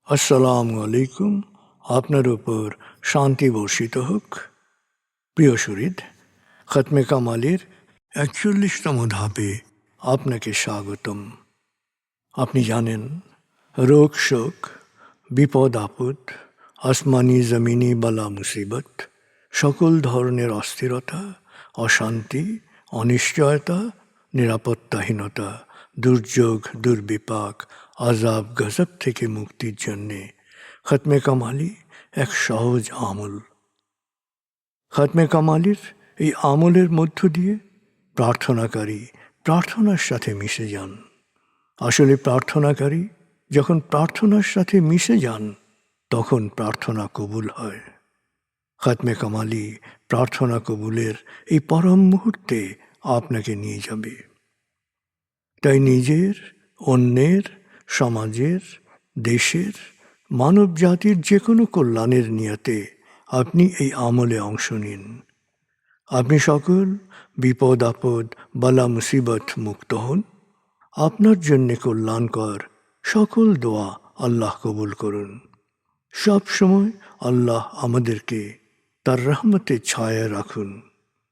আসসালামু আলাইকুম। আপনার উপর শান্তি বর্ষিত হোক। প্রিয় শরীদ, খতমে কামালের ৪১তম ধাপে আপনাকে স্বাগতম। আপনি জানেন, রোগ শোক, বিপদ আপদ, আসমানি জমিনি বালা মুসিবত, সকল ধরনের অস্থিরতা, অশান্তি, অনিশ্চয়তা, নিরাপত্তাহীনতা, দুর্যোগ, দুর্বিপাক, আজাব গজব থেকে মুক্তির জন্যে খতমে কামালি এক সহজ আমল। খতমে কামালির এই আমলের মধ্য দিয়ে প্রার্থনাকারী প্রার্থনার সাথে মিশে যান। আসলে প্রার্থনাকারী যখন প্রার্থনার সাথে মিশে যান, তখন প্রার্থনা কবুল হয়। খতমে কামালি প্রার্থনা কবুলের এই পরম মুহূর্তে আপনাকে নিয়ে যাবে। তাই নিজের, অন্যের, সমাজের, দেশের, মানব জাতির যে কোনো কল্যাণের নিয়তে আপনি এই আমলে অংশ নিন। আপনি সকল বিপদ আপদ, বালা মুসিবত মুক্ত হন। আপনার জন্যে কল্যাণকর সকল দোয়া আল্লাহ কবুল করুন। সব সময় আল্লাহ আমাদেরকে তার রহমতের ছায়ায় রাখুন।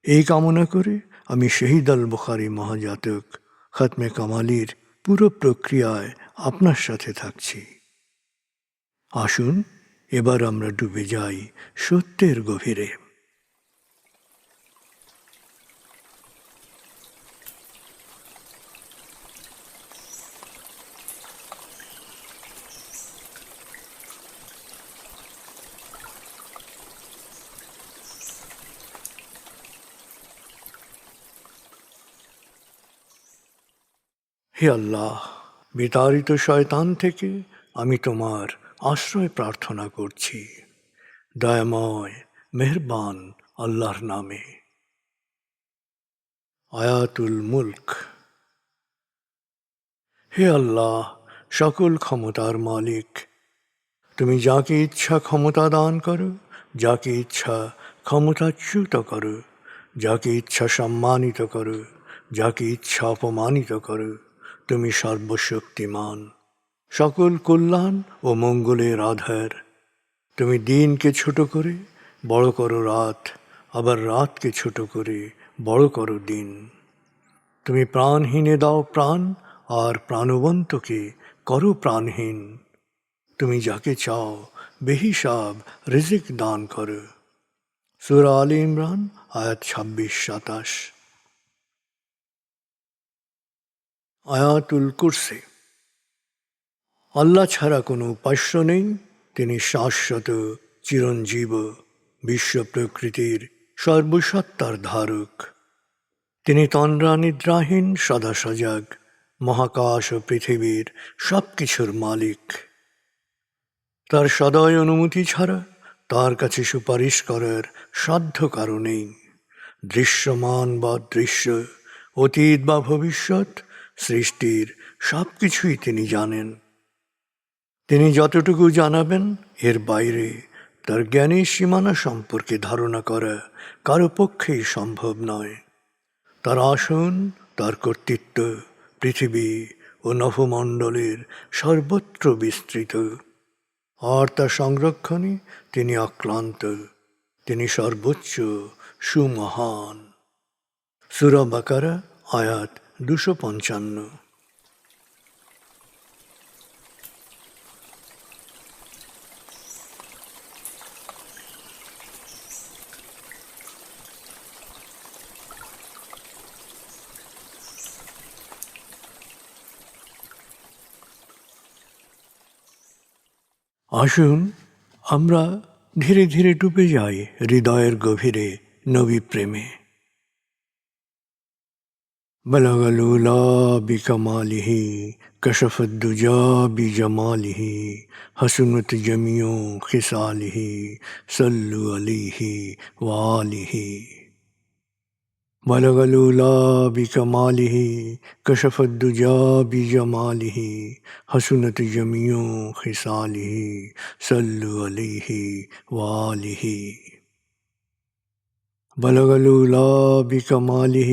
এই কামনা করে আমি শহীদ আল বুখারী মহাজাতক খতমে কামালির পুরো প্রক্রিয়ায় আপনার সাথে থাকছি। আসুন এবার আমরা ডুবে যাই সত্যের গভীরে। হে আল্লাহ, বিতাড়িত শয়তান থেকে আমি তোমার আশ্রয় প্রার্থনা করছি। দয়াময় মেহেরবান আল্লাহর নামে। আয়াতুল মুলক। হে আল্লাহ, সকল ক্ষমতার মালিক, তুমি যাকে ইচ্ছা ক্ষমতা দান করো, যাকে ইচ্ছা ক্ষমতাচ্যুত করো, যাকে ইচ্ছা সম্মানিত করো, যাকে ইচ্ছা অপমানিত করো। তুমি সর্বশক্তিমান, সকল কল্যাণ ও মঙ্গলের আধার। তুমি দিনকে ছোট করে বড় করো রাত, আবার রাতকে ছোট করে বড় করো দিন। তুমি প্রাণহীনে দাও প্রাণ, আর প্রাণবন্তকে করো প্রাণহীন। তুমি যাকে চাও বেহিসাব রিজিক দান করো। সূরা আলে ইমরান আয়াত ২৬-২৭। আয়াতুল কুরসি। আল্লাহ ছাড়া কোনো উপাস্য নেই। তিনি শাশ্বত, চিরঞ্জীব, বিশ্ব প্রকৃতির সর্বসত্তার ধারক। তিনি তন্দ্রা নিদ্রাহীন, সদা সজাগ, মহাকাশ ও পৃথিবীর সব কিছুর মালিক। তার সদয় অনুমতি ছাড়া তার কাছে সুপারিশ করার সাধ্য কারো নেই। দৃশ্যমান বা দৃশ্য, অতীত বা ভবিষ্যৎ, সৃষ্টির সব কিছুই তিনি জানেন। তিনি যতটুকু জানাবেন, এর বাইরে তার জ্ঞানের সীমানা সম্পর্কে ধারণা করা কারো পক্ষেই সম্ভব নয়। তার আসন, তার কর্তৃত্ব পৃথিবী ও নভমণ্ডলের সর্বত্র বিস্তৃত, আর তার সংরক্ষণে তিনি অক্লান্ত। তিনি সর্বোচ্চ, সুমহান। সূরা বাকারা আয়াত ২৫৫। আসুন আমরা ধীরে ধীরে ডুবে যাই হৃদয়ের গভীরে নবী প্রেমে। বলগল উলা বিকমালিহি, কশফত দুজা বিজমালিহি, হসনত জমিও খিসালিহি, সল্লু আলাইহি ওয়ালিহি। بلغ العلا بكماله كشف الدجى بجماله حسنت جميع خصاله صلوا عليه وآله بلغ العلا بكماله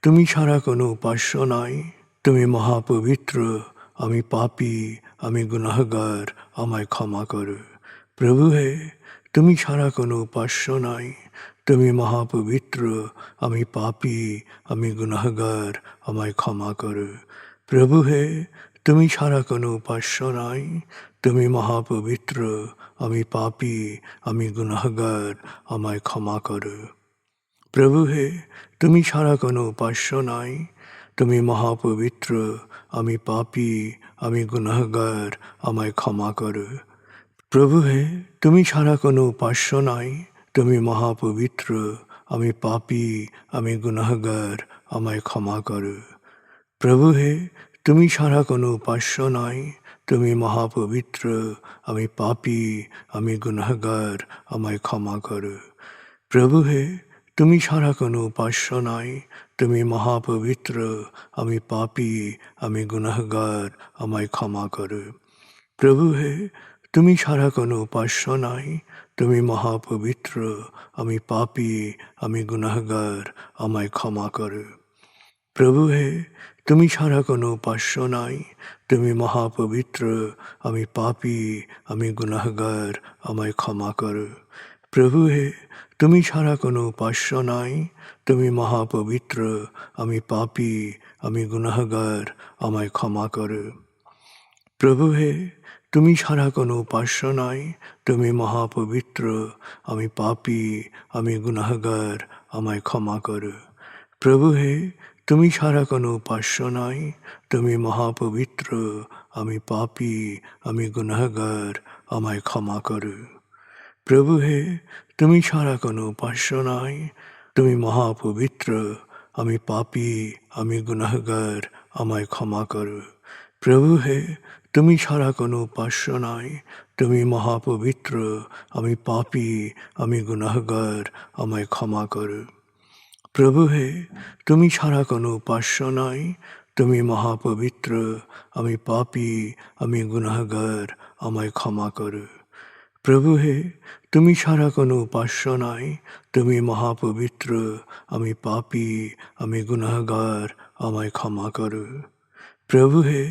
তুমি ছাড়া কোনো উপাস্য নাই। তুমি মহাপবিত্র, আমি পাপী, আমি গুনাহগার, আমায় ক্ষমা করো। প্রভু হে, তুমি ছাড়া কোনো উপাস্য নাই। তুমি মহাপবিত্র, আমি পাপী, আমি গুনাহগার, আমায় ক্ষমা করো। প্রভু হে, তুমি ছাড়া কোনো উপাস্য নাই। তুমি মহাপবিত্র, আমি পাপী, আমি গুনাহগার, আমায় ক্ষমা করো। প্রভু হে, তুমি ছাড়া কোনো উপাস্য নাই। তুমি মহাপবিত্র, আমি পাপী, আমি গুনাহগার, আমায় ক্ষমা করো। প্রভু হে, তুমি ছাড়া কোনো উপাস্য নাই। তুমি মহাপবিত্র, আমি পাপী, আমি গুনাহগার, আমায় ক্ষমা করো। প্রভু হে, তুমি ছাড়া কোনো উপাস্য নাই। তুমি মহাপবিত্র, আমি পাপী, আমি গুনাহগার, আমায় ক্ষমা করো। প্রভু হে, তুমি ছাড়া কোনো উপাস্য নাই। তুমি মহাপবিত্র, আমি পাপী, আমি গুনাহগার, আমায় ক্ষমা করো। প্রভু হে, তুমি ছাড়া কোনো উপাস্য নাই। তুমি মহাপবিত্র, আমি পাপী, আমি গুনাহগার, আমায় ক্ষমা করো। প্রভু হে, তুমি ছাড়া কোনো উপাস্য নাই। তুমি মহাপবিত্র, আমি পাপী, আমি গুনাহগার, আমায় ক্ষমা করো। প্রভু হে, তুমি ছাড়া কোনো উপাস্য নাই। তুমি মহাপবিত্র, আমি পাপী, আমি গুনাহগার, আমায় ক্ষমা করো। প্রভু হে, তুমি ছাড়া কোনো উপাস্য নাই। তুমি মহাপবিত্র, আমি পাপী, আমি গুনাহগার, আমায় ক্ষমা করো। প্রভু হে, তুমি ছাড়া কোনো উপাস্য নাই। তুমি মহাপবিত্র, আমি পাপী, আমি গুনাহগার, আমায় ক্ষমা করো। প্রভু হে, তুমি ছাড়া কোনো উপাস্য নাই। তুমি মহাপবিত্র, আমি পাপী, আমি গুনাহগার, আমায় ক্ষমা করো। প্রভু হে, তুমি ছাড়া কোনো উপাস্য নাই। তুমি মহাপবিত্র, আমি পাপী, আমি গুনাহগার, আমায় ক্ষমা করো। প্রভু হে, তুমি ছাড়া কোনো উপাস্য নাই। তুমি মহাপবিত্র, আমি পাপী, আমি গুনাহগার, আমায় ক্ষমা করো। প্রভু হে, তুমি ছাড়া কোনো উপাস্য নাই। তুমি মহাপবিত্র, আমি পাপী, আমি গুনাহগার, আমায় ক্ষমা করো। প্রভু হে,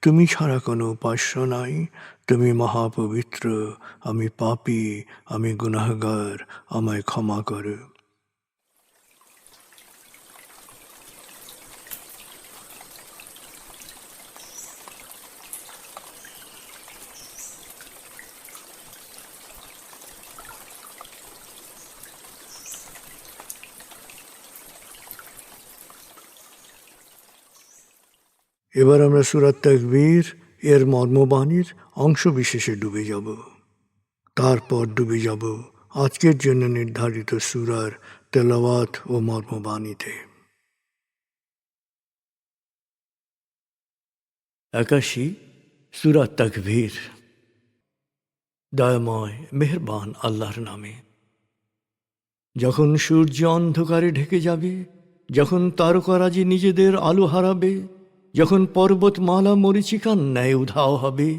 তুমি ছাড়া কোনো উপাস্য নাই। তুমি মহাপবিত্র, আমি পাপী, আমি গুনাহগার, আমায় ক্ষমা করো। এবার আমরা সূরা তাকবীর এর মর্মবাণীর অংশ বিশেষে ডুবে যাব। তারপর ডুবে যাব আজকের জন্য নির্ধারিত সূরার তেলাওয়াত ও মর্মবাণীতে। 81 সূরা তাকবীর। দয়াময় মেহেরবান আল্লাহর নামে। যখন সূর্য অন্ধকারে ঢেকে যাবে, যখন তারকারাজি নিজেদের আলো হারাবে, যখন পর্বতমালা মরীচিকার ন্যায় উধাও হবে,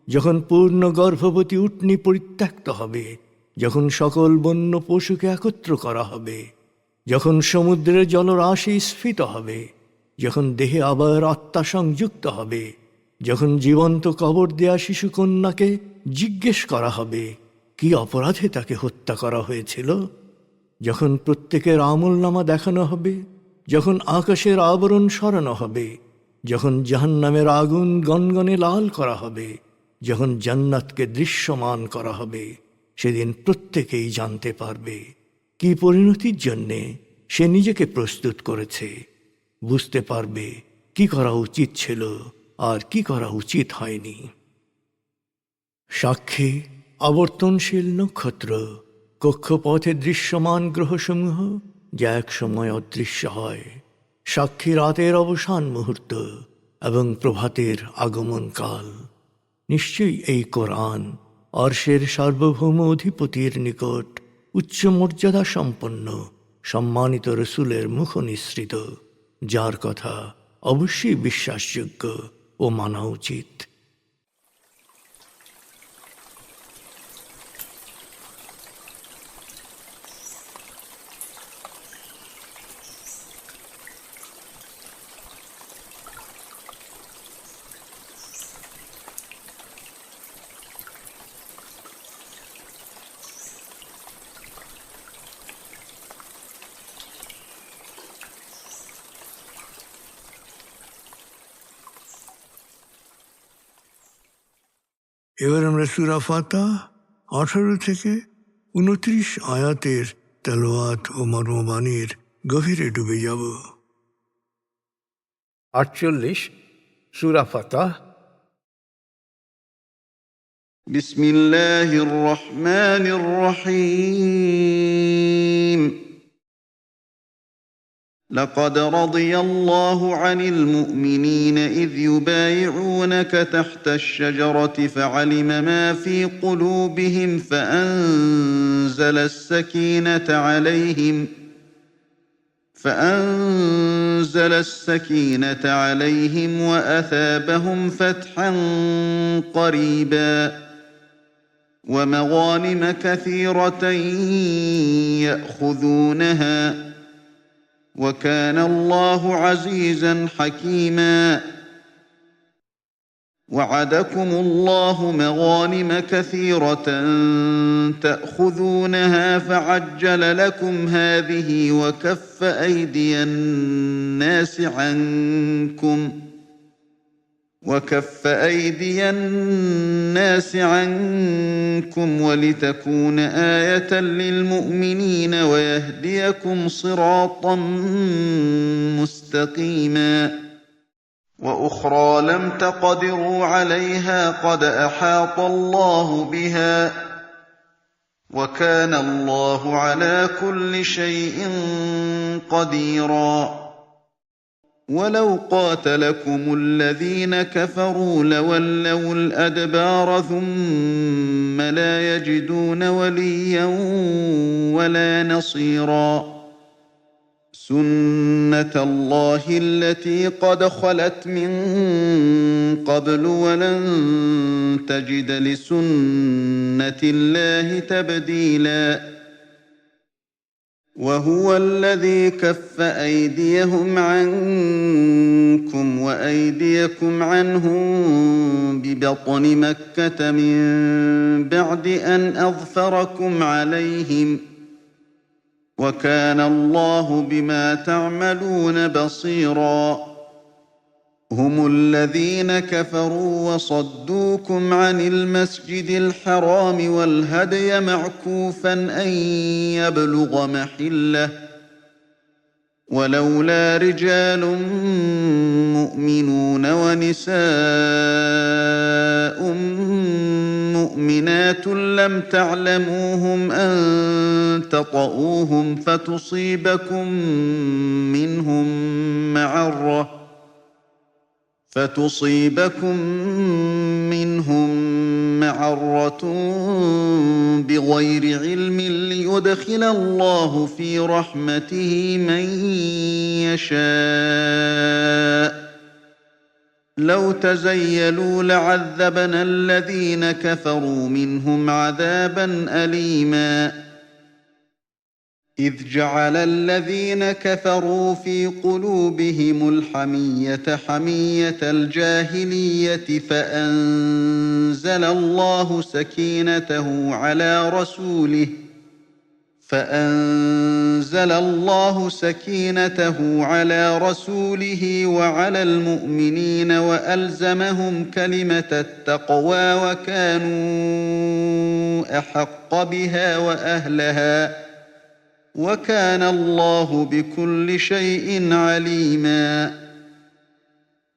যখন পূর্ণ গর্ভবতী উটনী পরিত্যক্ত হবে, যখন সকল বন্য পশুকে একত্র করা হবে, যখন সমুদ্রের জলরাশি স্ফীত হবে, যখন দেহে আবার আত্মা সংযুক্ত হবে, যখন জীবন্ত কবর দেয়া শিশুকন্যাকে জিজ্ঞেস করা হবে কি অপরাধে তাকে হত্যা করা হয়েছিল, যখন প্রত্যেকের আমলনামা দেখানো হবে, যখন আকাশের আবরণ সরানো হবে, যখন জাহান্নামের আগুন গনগনে লাল করা হবে, যখন জান্নাতকে দৃশ্যমান করা হবে, সেদিন প্রত্যেকেই জানতে পারবে কি পরিণতির জন্যে সে নিজেকে প্রস্তুত করেছে, বুঝতে পারবে কি করা উচিত ছিল আর কি করা উচিত হয়নি। সাক্ষী আবর্তনশীল নক্ষত্র, কক্ষপথে দৃশ্যমান গ্রহসমূহ যা এক সময় অদৃশ্য হয়, সাক্ষী রাতের অবসান মুহূর্ত এবং প্রভাতের আগমনকাল। নিশ্চয়ই এই কোরআন আরশের সার্বভৌম অধিপতির নিকট উচ্চ মর্যাদা সম্পন্ন সম্মানিত রসুলের মুখ নিঃসৃত, যার কথা অবশ্যই বিশ্বাসযোগ্য ও মানা উচিত। এবার আমরা সূরা ফাতিহা 18 থেকে 29 আয়াতের তেলাওয়াত ও মর্মবাণীর গভীরে ডুবে যাব। 48 সূরা ফাতিহা। বিসমিল্লাহির রহমানির রহিম। لقد رضي الله عن المؤمنين إذ يبايعونك تحت الشجرة فأنزل السكينة عليهم وأثابهم فتحا قريبا ومغانم كثيرة يأخذونها وكان الله عزيزا حكيما. وعدكم الله مغانم كثيرة تأخذونها فعجل لكم هذه وكف أيدي الناس عنكم ولتكون آية للمؤمنين ويهديكم صراطا مستقيما. وأخرى لم تقدروا عليها قد أحاط الله بها وكان الله على كل شيء قديرا. ولو قاتلكم الذين كفروا لولوا الأدبار ثم لا يجدون وليا ولا نصيرا. سنة الله التي قد خلت من قبل ولن تجد لسنة الله تبديلا. وهو الذي كف أيديهم عنكم وأيديكم عنهم ببطن مكة من بعد أن أظفركم عليهم وكان الله بما تعملون بصيرا. هم الذين كفروا وصدوكم عن المسجد الحرام والهدي معكوفا أن يبلغ محله ولولا رجال مؤمنون ونساء مؤمنات لم تعلموهم أن تطؤوهم فتصيبكم منهم معرة بغير علم ليدخل الله في رحمته من يشاء. لو تزيلوا لعذبنا الذين كفروا منهم عذابا أليما. إذ جعل الذين كفروا في قلوبهم الحمية حمية الجاهلية فأنزل الله سكينته على رسوله وعلى المؤمنين وألزمهم كلمة التقوى وكانوا أحق بها وأهلها وكان الله بكل شيء عليما.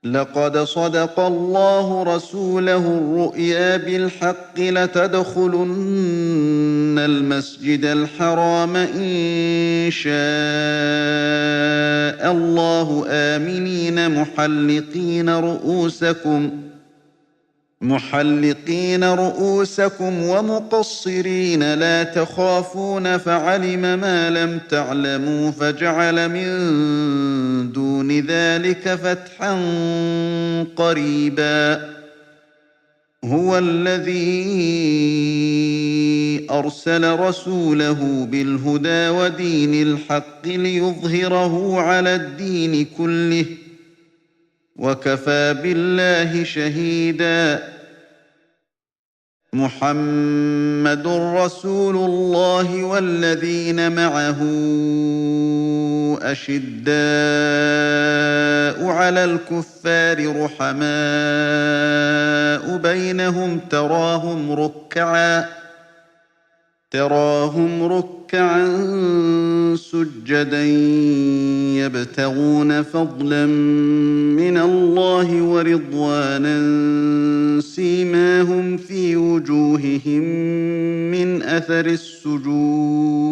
لقد صدق الله رسوله الرؤيا بالحق لتدخلن المسجد الحرام إن شاء الله آمنين محلقين رؤوسكم ومقصرين لا تخافون فعلم ما لم تعلموا فجعل من دون ذلك فتحا قريبا. هو الذي أرسل رسوله بالهدى ودين الحق ليظهره على الدين كله وكفى بالله شهيدا. محمد رسول الله والذين معه أشداء على الكفار رحماء بينهم تراهم ركعا سجدا يبتغون فضلا من الله ورضوانا سيماهم في وجوههم من أثر السجود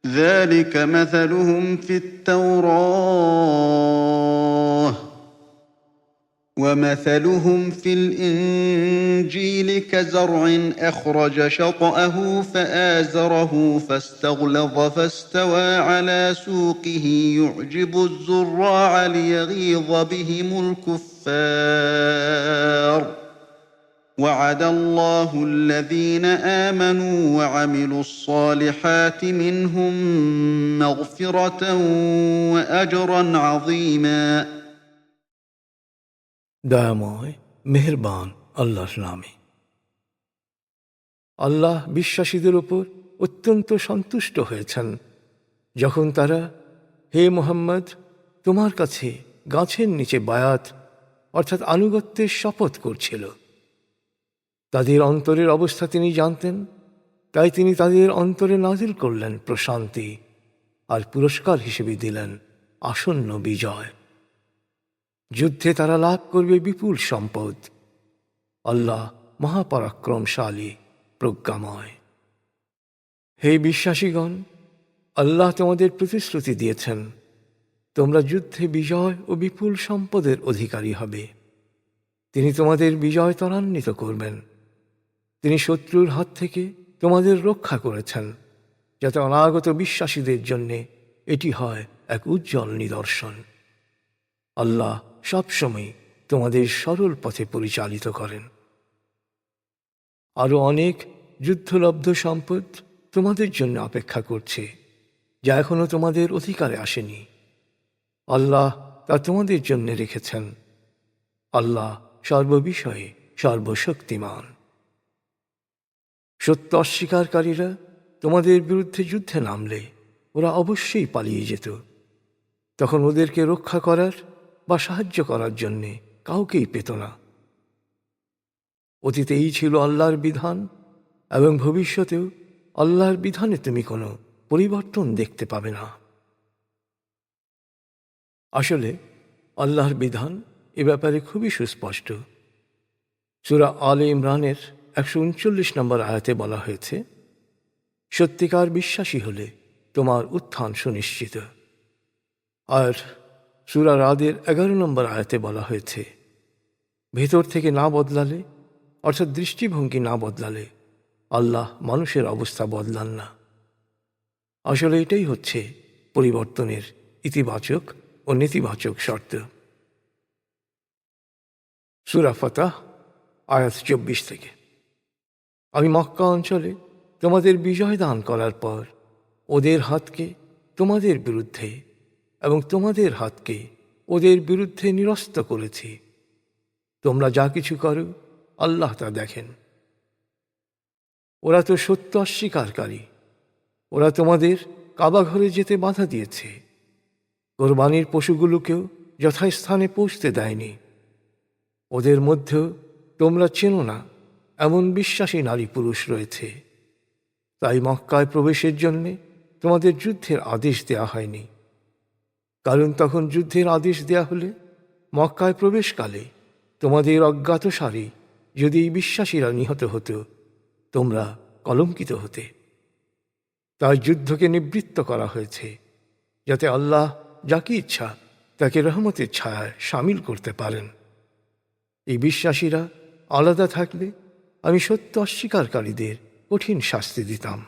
ذلك مثلهم في التوراة ومثلهم في الإنجيل كزرع أخرج شطأه فآزره فاستغلظ فاستوى على سوقه يعجب الزراع ليغيظ بهم الكفار وعد الله الذين آمنوا وعملوا الصالحات منهم مغفرة وأجرا عظيما দয়াময় মেহেরবান আল্লাহর নামে। আল্লাহ বিশ্বাসীদের উপর অত্যন্ত সন্তুষ্ট হয়েছেন যখন তারা, হে মুহাম্মদ, তোমার কাছে গাছের নিচে বায়াত অর্থাৎ আনুগত্যের শপথ করছিল। তাদের অন্তরের অবস্থা তিনি জানতেন, তাই তিনি তাদের অন্তরে নাজিল করলেন প্রশান্তি আর পুরস্কার হিসেবে দিলেন আসন্ন বিজয়। যুদ্ধে তারা লাভ করবে বিপুল সম্পদ। আল্লাহ মহাপরাক্রমশালী, প্রজ্ঞাময়। হে বিশ্বাসীগণ, আল্লাহ তোমাদের প্রতিশ্রুতি দিয়েছেন তোমরা যুদ্ধে বিজয় ও বিপুল সম্পদের অধিকারী হবে। তিনি তোমাদের বিজয় ত্বরান্বিত করবেন। তিনি শত্রুর হাত থেকে তোমাদের রক্ষা করেছেন, যাতে অনাগত বিশ্বাসীদের জন্যে এটি হয় এক উজ্জ্বল নিদর্শন। আল্লাহ সবসময় তোমাদের সরল পথে পরিচালিত করেন। আরও অনেক যুদ্ধলব্ধ সম্পদ তোমাদের জন্য অপেক্ষা করছে, যা এখনও তোমাদের অধিকারে আসেনি। আল্লাহ তা তোমাদের জন্য রেখেছেন। আল্লাহ সর্ববিষয়ে সর্বশক্তিমান। সত্য অস্বীকারীরা তোমাদের বিরুদ্ধে যুদ্ধে নামলে ওরা অবশ্যই পালিয়ে যেত। তখন ওদেরকে রক্ষা করার বা সাহায্য করার জন্যে কাউকেই পেত না। অতীতে এই ছিল আল্লাহর বিধান এবং ভবিষ্যতেও আল্লাহর বিধানে তুমি কোনো পরিবর্তন দেখতে পাবে না। আসলে আল্লাহর বিধান এ ব্যাপারে খুবই সুস্পষ্ট। সূরা আলে ইমরানের 139 নম্বর আয়াতে বলা হয়েছে, সত্যিকার বিশ্বাসী হলে তোমার উত্থান সুনিশ্চিত। আর সূরা রাদের 11 নম্বর আয়াতে বলা হয়েছে, ভেতর থেকে না বদলালে অর্থাৎ দৃষ্টিভঙ্গি না বদলালে আল্লাহ মানুষের অবস্থা বদলান না। আসলে এটাই হচ্ছে পরিবর্তনের ইতিবাচক ও নেতিবাচক শর্ত। সূরা ফাতহ আয়াত 24 থেকে। আমি মক্কা অঞ্চলে তোমাদের বিজয় দান করার পর ওদের হাতকে তোমাদের বিরুদ্ধে এবং তোমাদের হাতকে ওদের বিরুদ্ধে নিরস্ত করেছি। তোমরা যা কিছু করো আল্লাহ তা দেখেন। ওরা তো সত্য অস্বীকারী। ওরা তোমাদের কাবা ঘরে যেতে বাধা দিয়েছে। কোরবানির পশুগুলোকেও যথাস্থানে পৌঁছতে দেয়নি। ওদের মধ্যেও তোমরা চেনো না এমন বিশ্বাসী নারী পুরুষ রয়েছে। তাই মক্কায় প্রবেশের জন্যে তোমাদের যুদ্ধের আদেশ দেয়া হয়নি। কারণ তখন যুদ্ধের আদেশ দেয়া হলে মক্কায় প্রবেশকালে তোমাদের অজ্ঞাতসারে যদি এই বিশ্বাসীরা নিহত হতো, তোমরা কলঙ্কিত হতে। তাই যুদ্ধকে নিবৃত্ত করা হয়েছে, যাতে আল্লাহ যাকে ইচ্ছা তাকে রহমতের ছায়ায় শামিল করতে পারেন। এই বিশ্বাসীরা আলাদা থাকলে আমি সত্য অস্বীকারীদের কঠিন শাস্তি দিতাম।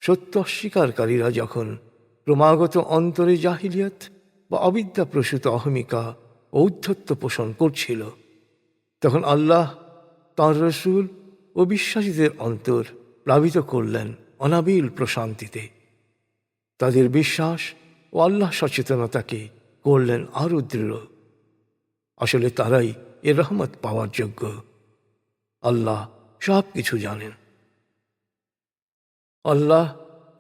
সত্য অস্বীকারীরা যখন ক্রমাগত অন্তরে জাহিলিয়াত বা অবিদ্যাপ্রসূত অহমিকা ও ঔদ্ধত্য পোষণ করছিল, তখন আল্লাহ তাঁর রসূল ও বিশ্বাসীদের অন্তর প্লাবিত করলেন অনাবিল প্রশান্তিতে। তাদের বিশ্বাস ও আল্লাহ সচেতনতাকে করলেন আরও দৃঢ়। আসলে তারাই এর রহমত পাওয়ার যোগ্য আল্লাহ সব কিছু জানেন। আল্লাহ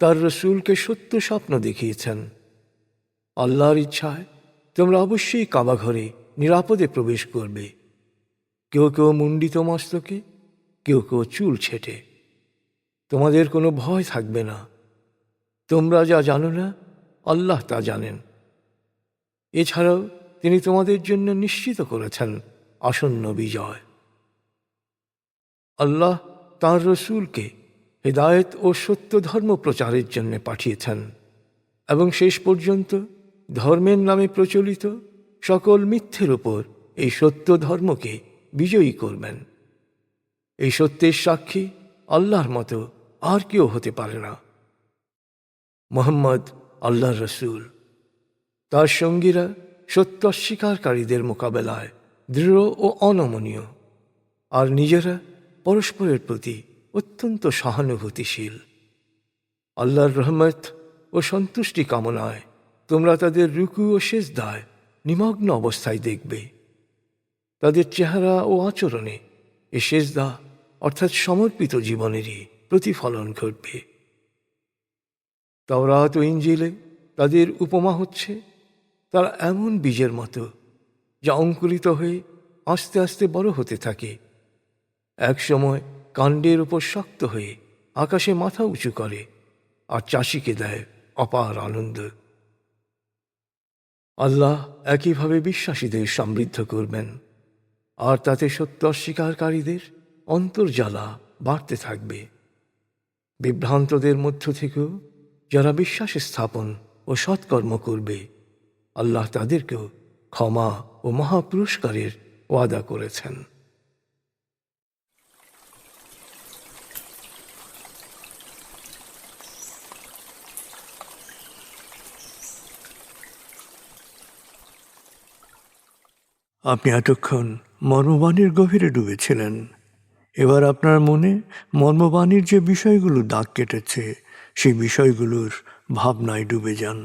তার রসূলকে সত্য স্বপ্ন দেখিয়েছেন। আল্লাহর ইচ্ছায় তোমরা অবশ্যই কাবা ঘরে নিরাপদে প্রবেশ করবে, কেউ কেউ মুণ্ডিত মস্তকে, কেউ কেউ চুল ছেটে। তোমাদের কোনো ভয় থাকবে না। তোমরা যা জানো না, আল্লাহ তা জানেন। এছাড়াও তিনি তোমাদের জন্য নিশ্চিত করেছেন আসন্ন বিজয়। আল্লাহ তাঁর রসূলকে হিদায়েত ও সত্য ধর্ম প্রচারের জন্য পাঠিয়েছেন এবং শেষ পর্যন্ত ধর্মের নামে প্রচলিত সকল মিথ্যের উপর এই সত্য ধর্মকে বিজয়ী করবেন। এই সত্যের সাক্ষী আল্লাহর মতো আর কেউ হতে পারে না। মুহাম্মদ আল্লাহর রসূল। তার সঙ্গীরা সত্য অস্বীকারীদের মোকাবেলায় দৃঢ় ও অনমনীয়, আর নিজেরা পরস্পরের প্রতি অত্যন্ত সহানুভূতিশীল। আল্লাহর রহমত ও সন্তুষ্টি কামনায় তোমরা তাদের রুকু ও সেজদায় নিমগ্ন অবস্থায় দেখবে। তাদের চেহারা ও আচরণে এ সেজদা অর্থাৎ সমর্পিত জীবনেরই প্রতিফলন ঘটবে। তাওরাত ও ইনজিলে তাদের উপমা হচ্ছে তারা এমন বীজের মতো যা অঙ্কুরিত হয়ে আস্তে আস্তে বড় হতে থাকে, একসময় কাণ্ডের উপর শক্ত হয়ে আকাশে মাথা উঁচু করে আর চাষিকে দেয় অপার আনন্দ। আল্লাহ একইভাবে বিশ্বাসীদের সমৃদ্ধ করবেন, আর তাতে সত্য অস্বীকারীদের অন্তর্জ্বালা বাড়তে থাকবে। বিভ্রান্তদের মধ্য থেকেও যারা বিশ্বাস স্থাপন ও সৎকর্ম করবে, আল্লাহ তাদেরকেও ক্ষমা ও মহাপুরস্কারের ওয়াদা করেছেন। আপনি এতক্ষণ মর্মবাণীর গভীরে ডুবেছিলেন। এবার আপনার মনে মর্মবাণীর যে বিষয়গুলো দাগ কেটেছে সেই বিষয়গুলোর ভাবনায় ডুবে যান।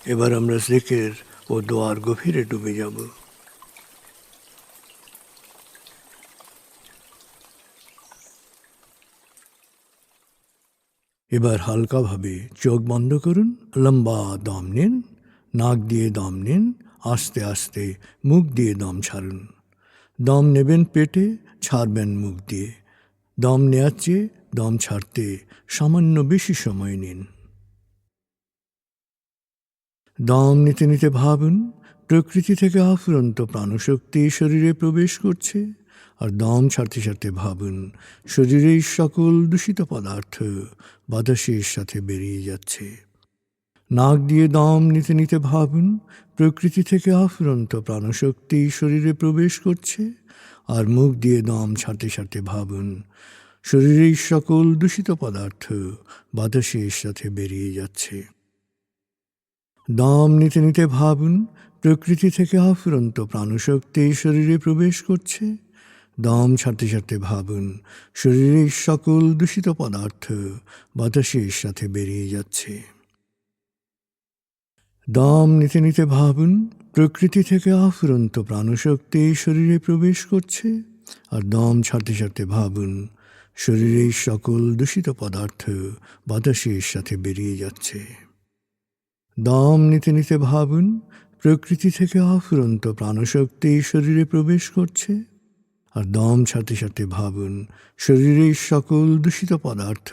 এবার আমরা জিকির ও দোয়ার গভীরে ডুবে যাব। এবার হালকাভাবে চোখ বন্ধ করুন, লম্বা দম নিন, নাক দিয়ে দম নিন, আস্তে আস্তে মুখ দিয়ে দম ছাড়ুন। দম নেবেন পেটে, ছাড়বেন মুখ দিয়ে। দম নেওয়ার চেয়ে দম ছাড়তে সামান্য বেশি সময় নিন। দম নিতে নিতে ভাবুন প্রকৃতি থেকে আফুরন্ত প্রাণশক্তি শরীরে প্রবেশ করছে, আর দম ছাড়তে ছাড়তে ভাবুন শরীরের সকল দূষিত পদার্থ বাতাসের সাথে বেরিয়ে যাচ্ছে। নাক দিয়ে দম নিতে নিতে ভাবুন প্রকৃতি থেকে আফুরন্ত প্রাণশক্তি শরীরে প্রবেশ করছে, আর মুখ দিয়ে দম ছাড়তে ছাড়তে ভাবুন শরীরের সকল দূষিত পদার্থ বাতাসের সাথে বেরিয়ে যাচ্ছে। দম নিতে নিতে ভাবুন প্রকৃতি থেকে আফুরন্ত প্রাণশক্তি শরীরে প্রবেশ করছে। দম ছাড়তে ছাড়তে ভাবুন শরীরের সকল দূষিত পদার্থ বাতাসের সাথে বেরিয়ে যাচ্ছে। দম নিতে নিতে ভাবুন প্রকৃতি থেকে আফুরন্ত প্রাণশক্তি শরীরে প্রবেশ করছে, আর দম ছাড়তে ছাড়তে ভাবুন শরীরের সকল দূষিত পদার্থ বাতাসের সাথে বেরিয়ে যাচ্ছে। দম নিতে নিতে ভাবুন প্রকৃতি থেকে আফুরন্ত প্রাণশক্তি শরীরে প্রবেশ করছে, আর দম ছাড়তে ছাড়তে ভাবুন শরীরের সকল দূষিত পদার্থ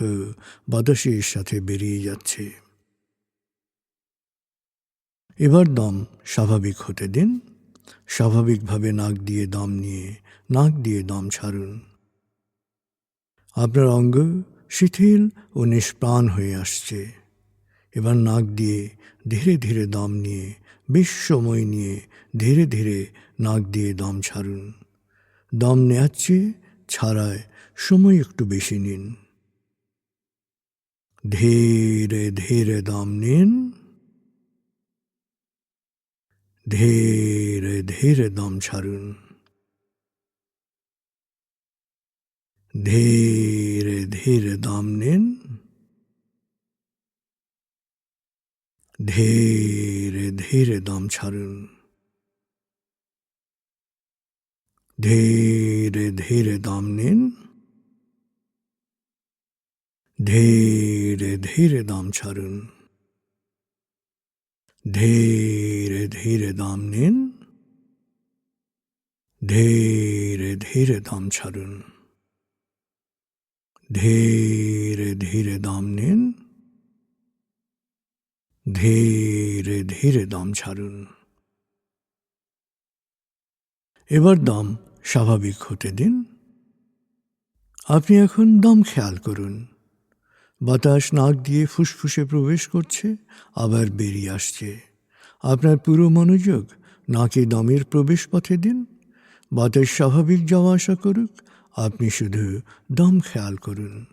বাতাসের সাথে বেরিয়ে যাচ্ছে। এবার দম স্বাভাবিক হতে দিন। স্বাভাবিকভাবে নাক দিয়ে দম নিয়ে নাক দিয়ে দম ছাড়ুন। আপনার অঙ্গ শিথিল ও নিষ্প্রাণ হয়ে আসছে। এবার নাক দিয়ে ধীরে ধীরে দম নিয়ে বেশ সময় নিয়ে ধীরে ধীরে নাক দিয়ে দম ছাড়ুন। দম নেওয়ার চেয়ে ছাড়ায় সময় একটু বেশি নিন। ধীরে ধীরে দম নিন, ধীরে ধীরে দম ছাড়ুন। ধীরে ধীরে দম নিন, ধীরে ধীরে দম ছাড়ুন। ধীরে ধীরে দম নিন, ধীরে ধীরে দম ছাড়ুন। ধীরে ধীরে দম নিন, ধীরে ধীরে দম ছাড়ুন। ধীরে ধীরে দম নিন, ধীরে ধীরে দম ছাড়ুন। এবার দম স্বাভাবিক হতে দিন। আপনি এখন দম খেয়াল করুন। বাতাস নাক দিয়ে ফুসফুসে প্রবেশ করছে, আবার বেরিয়ে আসছে। আপনার পুরো মনোযোগ নাকে দমের প্রবেশ পথে দিন। বাতাস স্বাভাবিক যাওয়া আসা করুক, আপনি শুধু দম খেয়াল করুন।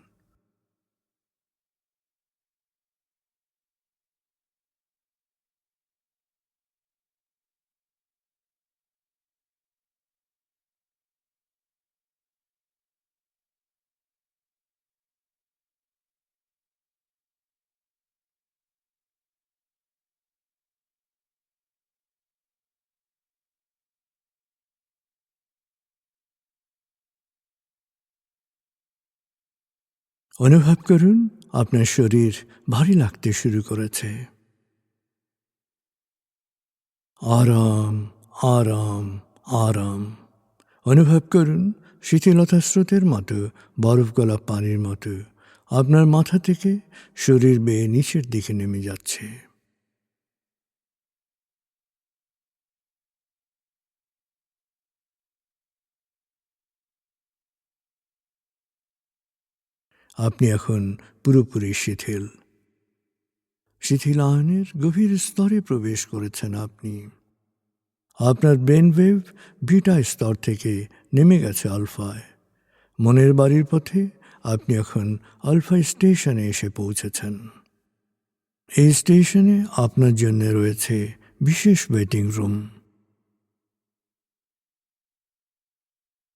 অনুভব করুন আপনার শরীর ভারী লাগতে শুরু করেছে। আরাম, আরাম, আরাম। অনুভব করুন শীতলতা স্রোতের মতো, বরফ গলা পানির মতো আপনার মাথা থেকে শরীর বেয়ে নিচের দিকে নেমে যাচ্ছে। আপনি এখন পুরোপুরি শিথিল। শিথিলায়নের গভীর স্তরে প্রবেশ করেছেন আপনি। আপনার ব্রেন ওয়েভ বিটা স্তর থেকে নেমে গেছে আলফায়। মনের বাড়ির পথে আপনি এখন আলফা স্টেশনে এসে পৌঁছেছেন। এই স্টেশনে আপনার জন্য রয়েছে বিশেষ ওয়েটিং রুম।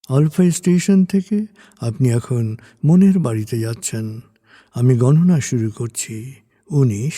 আলফা স্টেশন থেকে আপনি এখন মনের বাড়িতে যাচ্ছেন। আমি গণনা শুরু করছি। 19,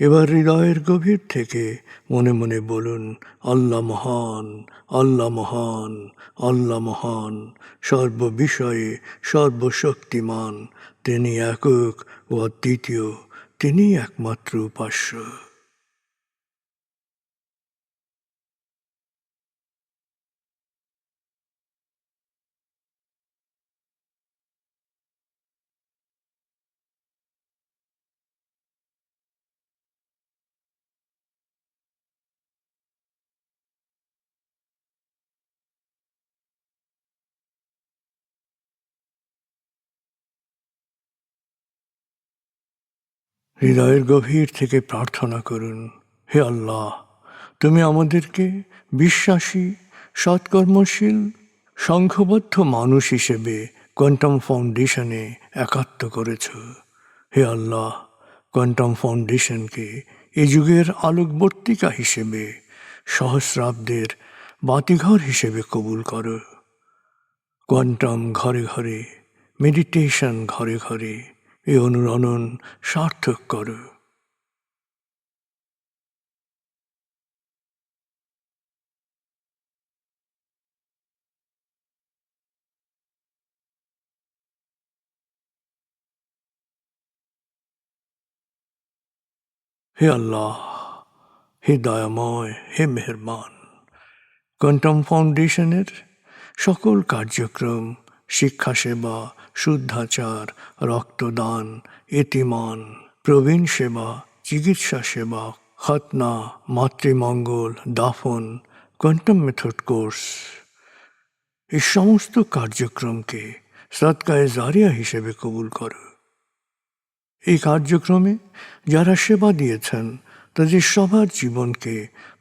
এবার হৃদয়ের গভীর থেকে মনে মনে বলুন, আল্লাহ মহান, আল্লাহ মহান, আল্লাহ মহান, সর্ববিষয়ে সর্বশক্তিমান। তিনি একক ও অদ্বিতীয়, তিনি একমাত্র উপাস্য। হৃদয়ের গভীর থেকে প্রার্থনা করুন, হে আল্লাহ, তুমি আমাদেরকে বিশ্বাসী, সৎকর্মশীল, সংঘবদ্ধ মানুষ হিসেবে কোয়ান্টাম ফাউন্ডেশনে একাত্ম করেছ। হে আল্লাহ, কোয়ান্টাম ফাউন্ডেশনকে এ যুগের আলোকবর্তিকা হিসেবে, সহস্রাব্দের বাতিঘর হিসেবে কবুল করো। কোয়ান্টাম ঘরে ঘরে, মেডিটেশন ঘরে ঘরে, এ অনুরণন সার্থক করো। হে আল্লাহ, হে দয়াময়, হে মেহেরবান, কোয়ান্টাম ফাউন্ডেশনের সকল কার্যক্রম, শিক্ষা সেবা, শুদ্ধাচার, রক্তদান, এতিমান, প্রবীণ সেবা, চিকিৎসা সেবা, খতনা, মাতৃমঙ্গল, দাফন, কোয়ান্টাম মেথড কোর্স, এই সমস্ত কার্যক্রমকে সদকায়ে জারিয়া হিসেবে কবুল করো। এই কার্যক্রমে যারা সেবা দিয়েছেন তাদের সবার জীবনকে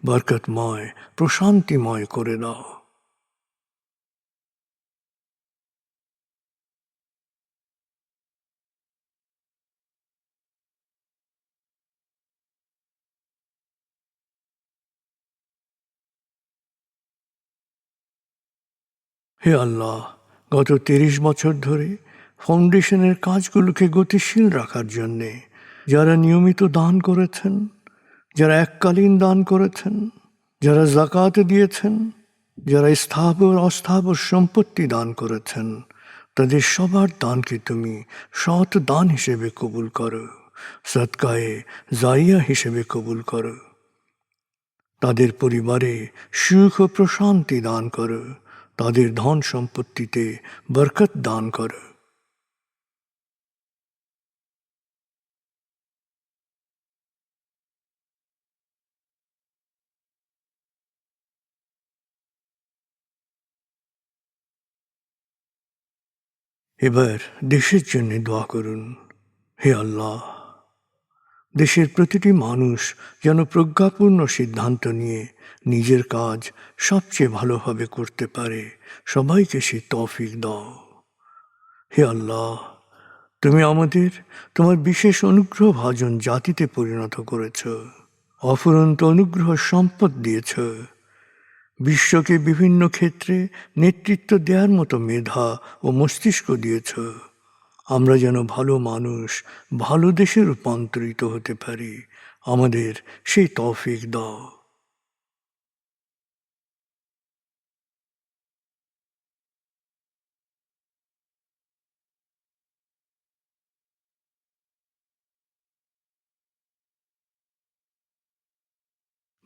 বরকতময়, প্রশান্তিময় করে দাও। হে আল্লাহ, গত ৩০ বছর ধরে ফাউন্ডেশনের কাজগুলোকে গতিশীল রাখার জন্যে যারা নিয়মিত দান করেছেন, যারা এককালীন দান করেছেন, যারা জাকাত দিয়েছেন, যারা স্থাবর অস্থাবর সম্পত্তি দান করেছেন, তাদের সবার দানকে তুমি সৎ দান হিসেবে কবুল করো, সদকায়ে জারিয়া হিসেবে কবুল করো। তাদের পরিবারে সুখ ও প্রশান্তি দান করো, তাদের ধন সম্পত্তিতে বরকত দান করো। এবার দেশের জন্য দোয়া করুন, হে আল্লাহ, দেশের প্রতিটি মানুষ যেন প্রজ্ঞাপূর্ণ সিদ্ধান্ত নিয়ে নিজের কাজ সবচেয়ে ভালোভাবে করতে পারে, সবাইকে সে তৌফিক দাও। হে আল্লাহ, তুমি আমাদের তোমার বিশেষ অনুগ্রহ ভাজন জাতিতে পরিণত করেছ, অফুরন্ত অনুগ্রহ সম্পদ দিয়েছ, বিশ্বকে বিভিন্ন ক্ষেত্রে নেতৃত্ব দেওয়ার মতো মেধা ও মস্তিষ্ক দিয়েছ। আমরা যেন ভালো মানুষ, ভালো দেশে রূপান্তরিত হতে পারি, আমাদের সেই তৌফিক দাও।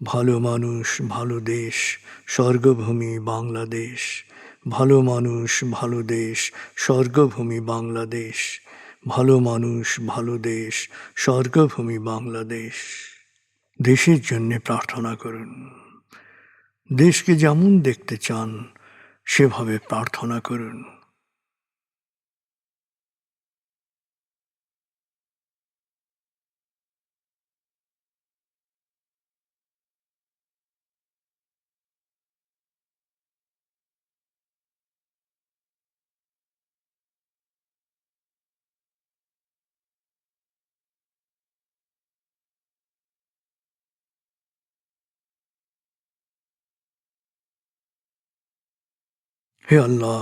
ভালো মানুষ, ভালো দেশ, স্বর্গভূমি বাংলাদেশ। ভালো মানুষ, ভালো দেশ, স্বর্গভূমি বাংলাদেশ। ভালো মানুষ, ভালো দেশ, স্বর্গভূমি বাংলাদেশ। দেশের জন্যে প্রার্থনা করুন। দেশকে যেমন দেখতে চান সেভাবে প্রার্থনা করুন। হে আল্লাহ,